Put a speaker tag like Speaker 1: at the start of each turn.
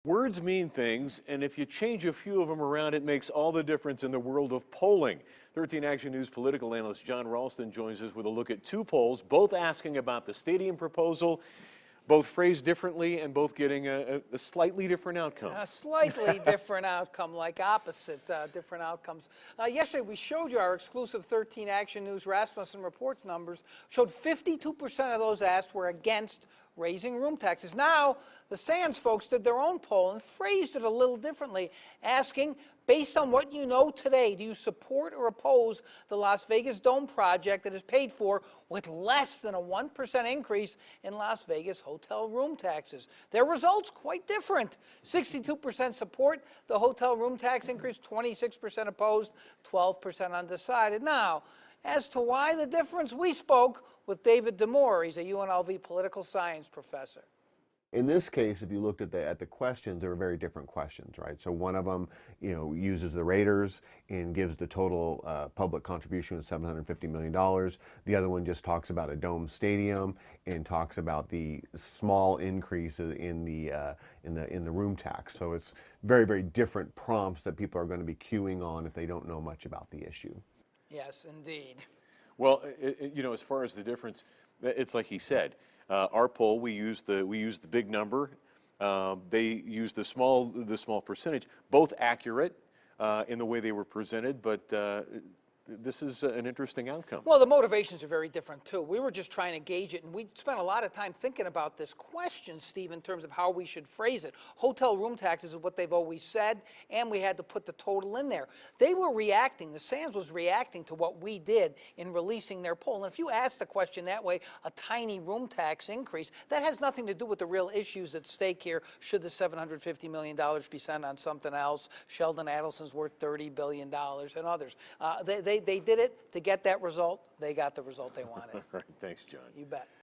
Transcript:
Speaker 1: Words mean things, and if you change a few of them around, it makes all the difference in the world of polling. 13 Action News political analyst John RALSTON joins us with a look at two polls, both asking about the stadium proposal, both phrased differently and both getting a slightly different outcome.
Speaker 2: A slightly different outcome, like opposite different outcomes. Yesterday, we showed you our exclusive 13 Action News Rasmussen Reports numbers, showed 52% of those asked were against raising room taxes. Now, the Sands folks did their own poll and phrased it a little differently, asking, based on what you know today, do you support or oppose the Las Vegas Dome project that is paid for with less than a 1% increase in Las Vegas hotel room taxes? Their results quite different. 62% support the hotel room tax increase, 26% opposed, 12% undecided. Now, as to why the difference, we spoke with David Demore. He's a UNLV political science professor.
Speaker 3: In this case, if you looked at the questions, they were very different questions, right? So one of them, uses the Raiders and gives the total public contribution of $750 million. The other one just talks about a dome stadium and talks about the small increase in the room tax. So it's very, very different prompts that people are going to be queuing on if they don't know much about the issue.
Speaker 2: Yes, indeed.
Speaker 1: Well, as far as the difference, it's like he said. Our poll, we used the big number. They used the small percentage. Both accurate in the way they were presented, but this is an interesting outcome.
Speaker 2: Well, the motivations are very different, too. We were just trying to gauge it, and we spent a lot of time thinking about this question, Steve, in terms of how we should phrase it. Hotel room taxes is what they've always said, and we had to put the total in there. They were reacting, the Sands was reacting to what we did in releasing their poll. And if you ask the question that way, a tiny room tax increase, that has nothing to do with the real issues at stake here. Should the $750 million be spent on something else? Sheldon Adelson's worth $30 billion and others. They did it to get that result. They got the result they wanted.
Speaker 1: All right, thanks, John.
Speaker 2: You bet.